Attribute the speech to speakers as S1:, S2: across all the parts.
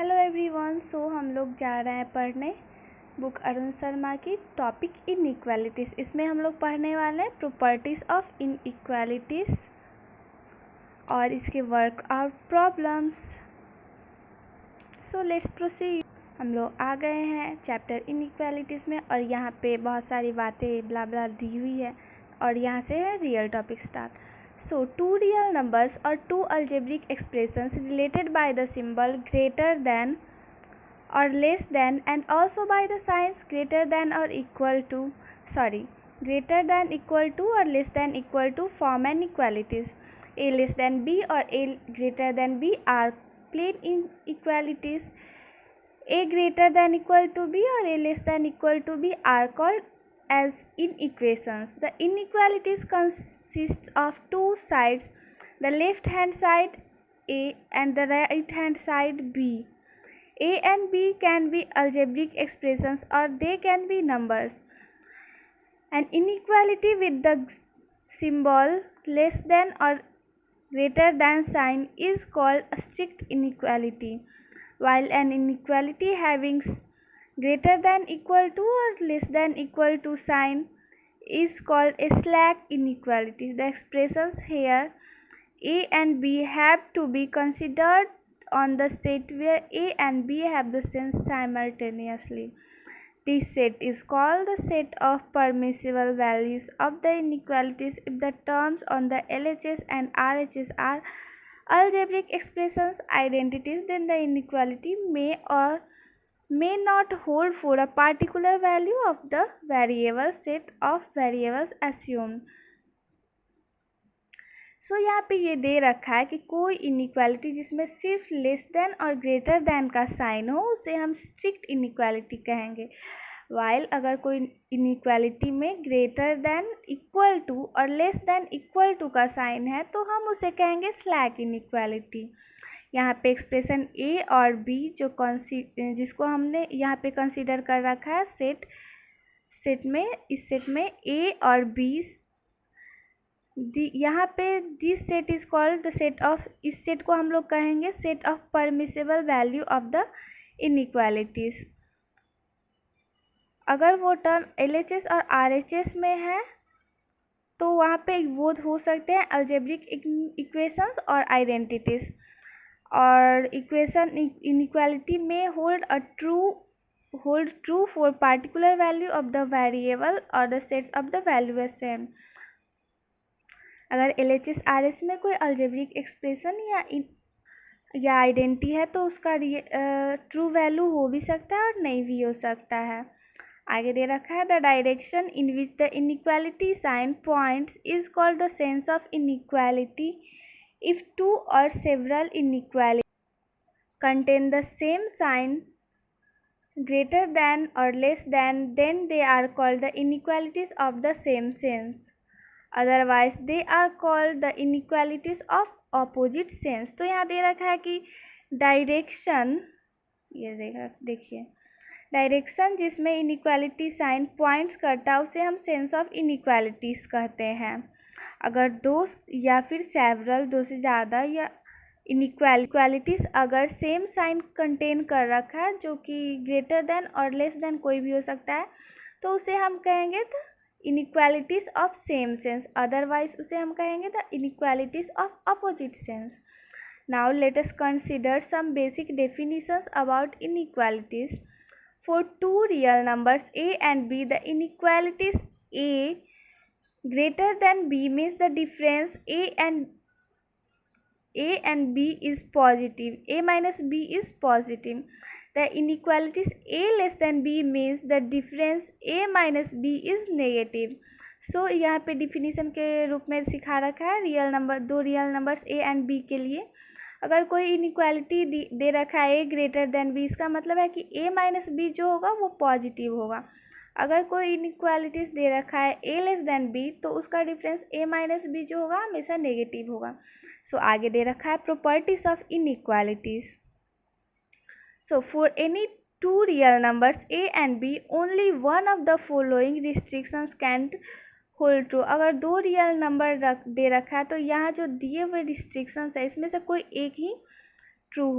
S1: Hello everyone. हम लोग जा रहे हैं पढ़ने बुक अरुण शर्मा की टॉपिक इनइक्वालिटीज़। इसमें हम लोग पढ़ने वाले हैं प्रॉपर्टीज़ ऑफ इनइक्वालिटीज़ और इसके वर्कआउट प्रॉब्लम्स। Let's proceed. हम लोग आ गए हैं चैप्टर इनइक्वालिटीज़ में और यहाँ पे बहुत सारी बातें ब्ला ब्ला दी हुई है और यहाँ से है real topic start. Two real numbers or two algebraic expressions related by the symbol greater than or less than and also by the signs greater than or equal to or less than equal to form an inequalities. A less than b or a greater than b are plain inequalities. A greater than equal to b or a less than equal to b are called as inequations. The inequalities consist of two sides, the left hand side a and the right hand side b. A and b can be algebraic expressions or they can be numbers. An inequality with the symbol less than or greater than sign is called a strict inequality, while an inequality having greater than equal to or less than equal to sign is called a slack inequality. The expressions here a and b have to be considered on the set where a and b have the sense simultaneously. This set is called the set of permissible values of the inequalities if the terms on the LHS and RHS are algebraic expressions identities, then the inequality may or may not hold for a particular value of the variable set of variables assumed. यहाँ पे ये दे रखा है कि कोई inequality जिसमें सिर्फ लेस देन और ग्रेटर देन का साइन हो उसे हम स्ट्रिक्ट इनइक्वालिटी कहेंगे, वाइल अगर कोई इनइक्वालिटी में ग्रेटर देन इक्वल टू और लेस देन इक्वल टू का साइन है तो हम उसे कहेंगे स्लैक इनइक्वालिटी। यहाँ पे एक्सप्रेशन ए और बी जिसको हमने यहाँ पे कंसीडर कर रखा है इस सेट में ए और बी, यहाँ पे this set is called the set of, इस सेट को हम लोग कहेंगे set of permissible value of the inequalities. अगर वो टर्म LHS और RHS में है तो वहाँ पे वो हो सकते हैं अलजेब्रिक इक्वेशंस और आइडेंटिटीज, और इक्वेशन इनइक्वालिटी में hold true for particular value of the variable और the sets of the value है सेम। अगर LHS RS में कोई अलजेब्रिक एक्सप्रेशन या आइडेंटिटी है तो उसका ट्रू वैल्यू हो भी सकता है और नहीं भी हो सकता है। आगे दे रखा है the direction in which the inequality sign points is called the sense of inequality if two or several inequalities contain the same sign greater than or less than, then they are called the inequalities of the same sense. Otherwise they are called the inequalities of opposite sense. तो यहाँ दे रखा है कि direction, ये देखिए direction जिसमें inequality sign points करता है उसे हम सेंस ऑफ इनइक्वालिटीज़ कहते हैं। अगर दो या फिर सेवरल, दो से ज़्यादा या इनइक्वालिटीज़ अगर सेम साइन कंटेन कर रखा है जो कि ग्रेटर देन और लेस देन कोई भी हो सकता है तो उसे हम कहेंगे the inequalities of same sense. Otherwise उसे हम कहेंगे the inequalities of opposite sense. Now let us consider some basic definitions about inequalities. For two real numbers a and b, the inequalities a greater than b means the difference a and b is positive, a minus b is positive. The inequalities a less than b means the difference a minus b is negative. यहाँ पे definition के रूप में सिखा रखा है real number, दो real numbers a and b के लिए अगर कोई इनइक्वालिटी दे रखा है a ग्रेटर देन b, इसका मतलब है कि a माइनस बी जो होगा वो पॉजिटिव होगा। अगर कोई इनइक्वालिटीज दे रखा है a लेस देन b तो उसका डिफरेंस a माइनस बी जो होगा हमेशा नेगेटिव होगा। आगे दे रखा है properties of inequalities. For any two real numbers a and b only one of the following restrictions can hold true. अगर दो रियल नंबर दे रखा है तो यहाँ जो दिए हुए रिस्ट्रिक्शंस है इसमें से कोई एक ही ट्रू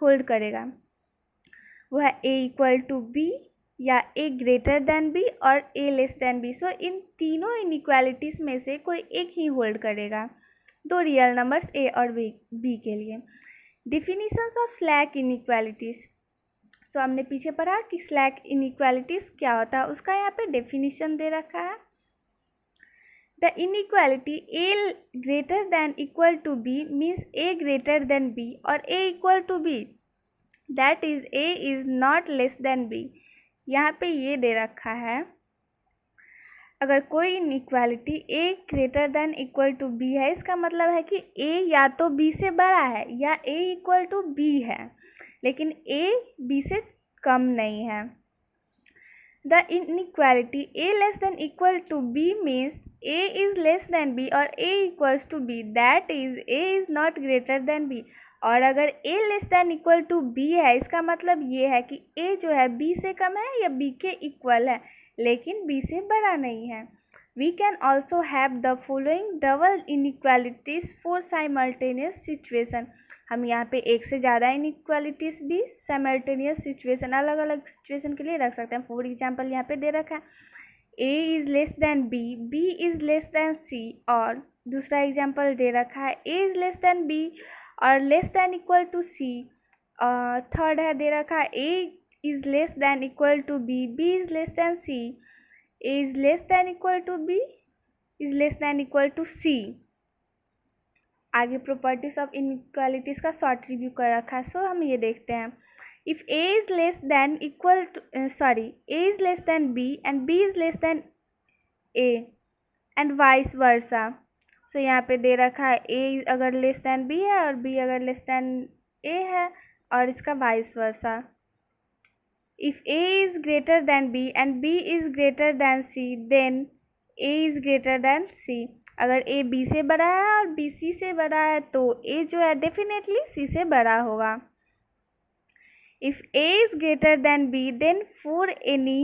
S1: होल्ड करेगा, वो है a इक्वल टू बी या a ग्रेटर देन बी और a लेस देन बी। सो इन तीनों इनइक्वालिटीज़ में से कोई एक ही होल्ड करेगा, दो रियल नंबर्स a और b के लिए। Definitions of slack inequalities. So हमने पीछे पढ़ा कि स्लैक इनइक्वालिटीज़ क्या होता है, उसका यहाँ पे डेफिनीशन दे रखा है। The inequality a greater than equal to b means a greater than b और a equal to b, that is a is not less than b। यहाँ पे ये दे रखा है, अगर कोई inequality a greater than equal to b है, इसका मतलब है कि a या तो b से बड़ा है या a इक्वल टू b है, लेकिन a b से कम नहीं है। The inequality a less than equal to b means a is less than b और a equals to b, that is a is not greater than b। और अगर a less than equal to b है, इसका मतलब ये है कि a जो है b से कम है या b के इक्वल है, लेकिन b से बड़ा नहीं है। We can also have the following double inequalities for simultaneous situation। हम यहाँ पे एक से ज़्यादा इनइक्वालिटीज़ भी simultaneous situation, अलग अलग सिचुएशन के लिए रख सकते हैं। फॉर एग्जाम्पल यहाँ पे दे रखा है a is less than b, b is less than c, और दूसरा एग्जाम्पल दे रखा है a is less than b और less than equal to c। Third है दे रखा है a is less than equal to b, b is less than c, a is less than equal to b is less than equal to c। आगे properties of inequalities का short review कर रखा है, सो हम ये देखते हैं। If a is less than equal to a is less than b and b is less than a and vice versa। सो यहाँ पे दे रखा है a अगर लेस देन b है और b अगर लेस देन a है, और इसका vice versa. If a is greater than b and b is greater than c, then a is greater than c। अगर a b से बड़ा है और b c से बड़ा है तो a जो है डेफिनेटली c से बड़ा होगा। If a is greater than b, then for any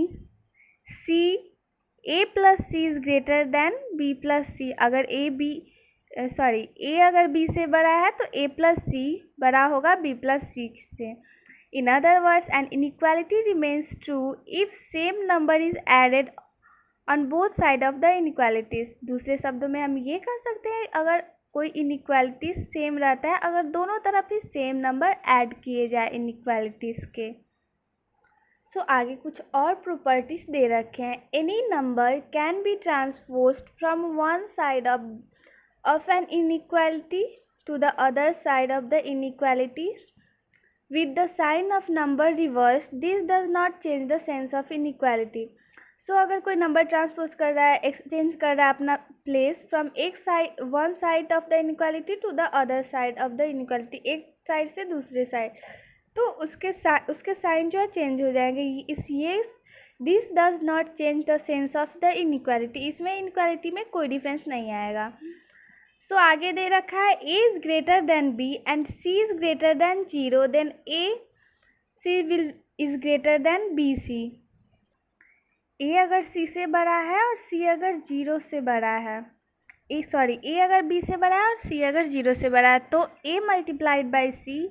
S1: c, a plus c is greater than b plus c। अगर a अगर b से बड़ा है तो a plus c बड़ा होगा b plus c से। In other words, an inequality remains true if same number is added on both sides of the inequalities। दूसरे शब्दों में हम ये कह सकते हैं, अगर कोई इनइक्वालिटी सेम रहता है अगर दोनों तरफ ही सेम नंबर ऐड किए जाए इनइक्वालिटीज़ के। सो आगे कुछ और प्रॉपर्टीज दे रखे हैं। Any number can be transposed from one side of an inequality to the other side of the inequalities with the sign of number reversed, this does not change the sense of inequality। सो अगर कोई number transpose कर रहा है, exchange कर रहा है अपना place from एक side one side of the inequality to the other side of the inequality, एक साइड से दूसरे साइड, तो उसके साइन जो है चेंज हो जाएंगे। This does not change the sense of the inequality, इसमें इनइक्वालिटी में कोई डिफरेंस नहीं आएगा। सो आगे दे रखा है a is greater than b and c is greater than 0, then a is greater than bc। a अगर c से बड़ा है और c अगर 0 से बड़ा है, a अगर b से बड़ा है और c अगर 0 से बड़ा है, तो a multiplied by c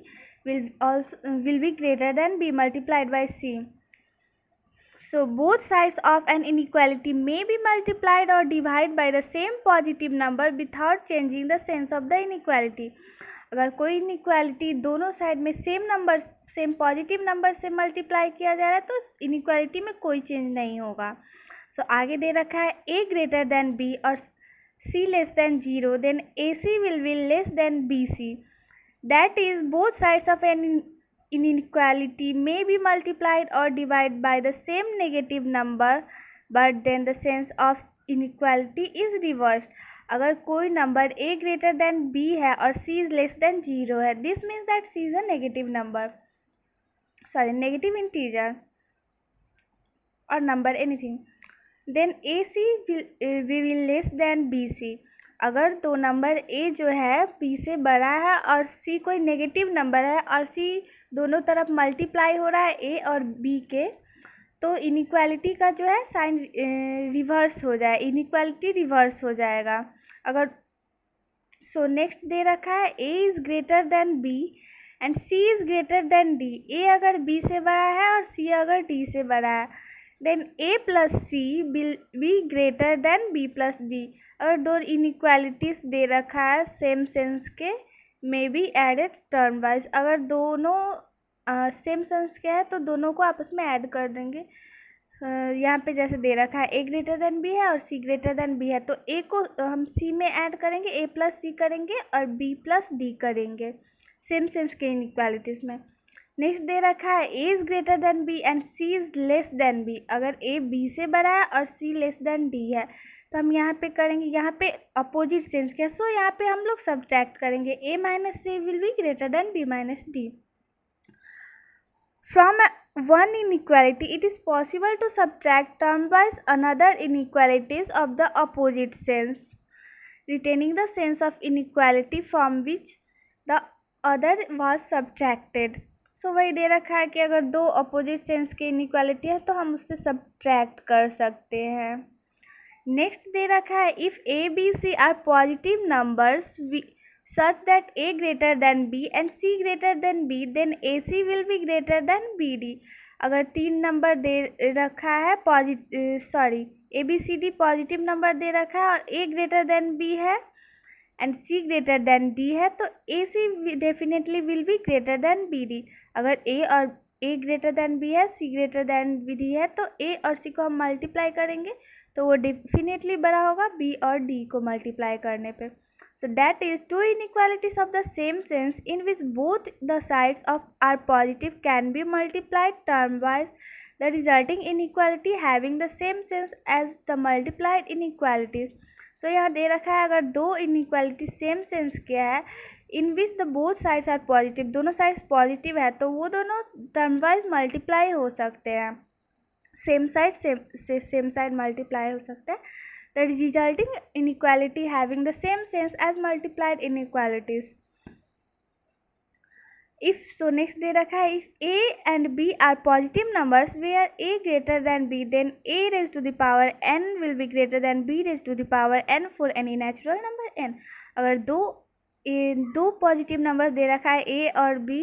S1: will be greater than b multiplied by c। So both sides of an inequality may be multiplied or divided by the same positive number without changing the sense of the inequality। अगर कोई inequality दोनों side में same positive number से multiply किया जा रहा है तो इनइक्वालिटी में कोई चेंज नहीं होगा। सो आगे दे रखा है a ग्रेटर देन b और c less than 0, then ac will be less than bc। That is both sides of an inequality may be multiplied or divided by the same negative number, but then the sense of inequality is reversed। अगर कोई number a greater than b है और c is less than 0 है, this means that c is a negative number, negative integer or number anything, then ac will less than bc। अगर दो number a जो है b से बड़ा है और c कोई नेगेटिव नंबर है और c दोनों तरफ मल्टीप्लाई हो रहा है a और b के, तो इनइक्वालिटी का जो है साइन रिवर्स हो जाए, इनइक्वालिटी रिवर्स हो जाएगा। अगर नेक्स्ट दे रखा है a is greater than b and C is greater than D, A अगर बी से बड़ा है और सी अगर डी से बड़ा है, then A plus C will be greater than B plus D. अगर दो इनइक्वालिटीज दे रखा है सेम सेंस के, may be added term wise, अगर दोनों सेम सेंस के है तो दोनों को आपस में ऐड कर देंगे। यहाँ पे जैसे दे रखा है ए ग्रेटर देन बी है और सी ग्रेटर देन बी है, तो ए को हम सी में ऐड करेंगे, ए प्लस सी करेंगे और बी प्लस डी करेंगे सेम सेंस के इनइक्वालिटीज़ में। नेक्स्ट दे रखा है A is greater than B and C is less than B, अगर ए बी से बड़ा है और सी लेस देन डी है तो हम यहाँ पे करेंगे, यहाँ पे अपोजिट सेंस के, सो यहाँ पे हम लोग सब्ट्रैक्ट करेंगे, A minus C will be greater than B minus D. From one inequality, it is possible to subtract termwise another inequalities of the opposite sense, retaining the sense of inequality from which the other was subtracted. So वही दे रखा है कि अगर दो opposite sense की inequality है तो हम उससे सब्ट्रैक्ट कर सकते हैं। नेक्स्ट दे रखा है if A B C are positive numbers such that a greater than b and c greater than b, then ac will be greater than bd। अगर तीन नंबर दे रखा है A B C D positive number दे रखा है और a greater than b है and c greater than d है तो ac definitely will be greater than bd। अगर a ग्रेटर देन b है, c ग्रेटर देन bd है तो a और c को हम मल्टीप्लाई करेंगे तो वो डेफिनेटली बड़ा होगा b और d को मल्टीप्लाई करने पे। So that is two inequalities of the same sense in which both the sides are positive can be multiplied termwise, the resulting inequality having the same sense as the multiplied inequalities। So यहाँ दे रखा है अगर दो inequality same sense के है in which the both sides are positive, दोनों sides positive है तो वो दोनों termwise multiply हो सकते हैं, सेम साइड मल्टीप्लाई हो सकता है। The resulting inequality having the same sense as multiplied inequalities। If so, next दे रखा है if a and b are positive numbers where a greater than b, then a raised to the power n will be greater than b raised to the power n for any natural number n। अगर दो positive number दे रखा है a और b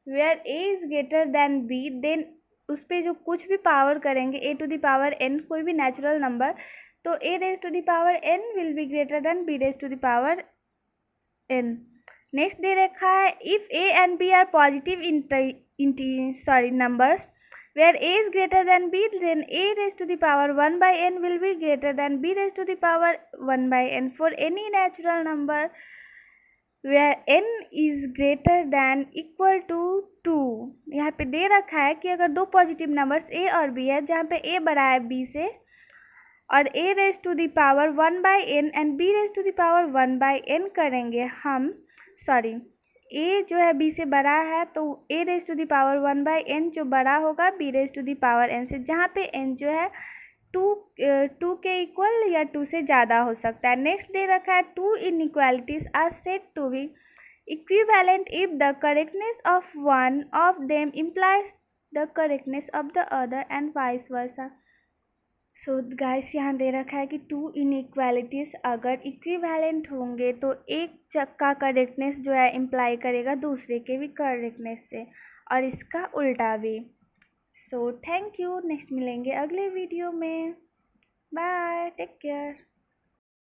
S1: where a is greater than b, then उस पर जो कुछ भी पावर करेंगे a to the power n, कोई भी नेचुरल नंबर, तो a raised to the power n will be greater than b raised to the power n। Next दे रखा है if a and b are positive numbers where a is greater than b, then a raised to the power 1 by n will be greater than b raised to the power 1 by n for any natural number where n is greater than equal to 2। यहाँ पे दे रखा है कि अगर दो positive numbers a और b है जहाँ पे a बड़ा है b से और a raise to the power 1 by N and b raise to the power 1 by N करेंगे हम, a जो है b से बड़ा है तो a raise to the power 1 by N जो बड़ा होगा b raise to the power n से, जहाँ पे n जो है 2 के इक्वल या 2 से ज़्यादा हो सकता है। नेक्स्ट दे रखा है two inequalities are said to be equivalent if the correctness of one of them implies the correctness of the other and vice versa. So guys यहाँ दे रखा है कि टू इनइक्वालिटीज़ अगर इक्विवेलेंट होंगे तो एक का करेक्टनेस जो है इम्प्लाई करेगा दूसरे के भी करेक्टनेस से और इसका उल्टा भी। सो थैंक यू, नेक्स्ट मिलेंगे अगले वीडियो में, बाय, टेक केयर।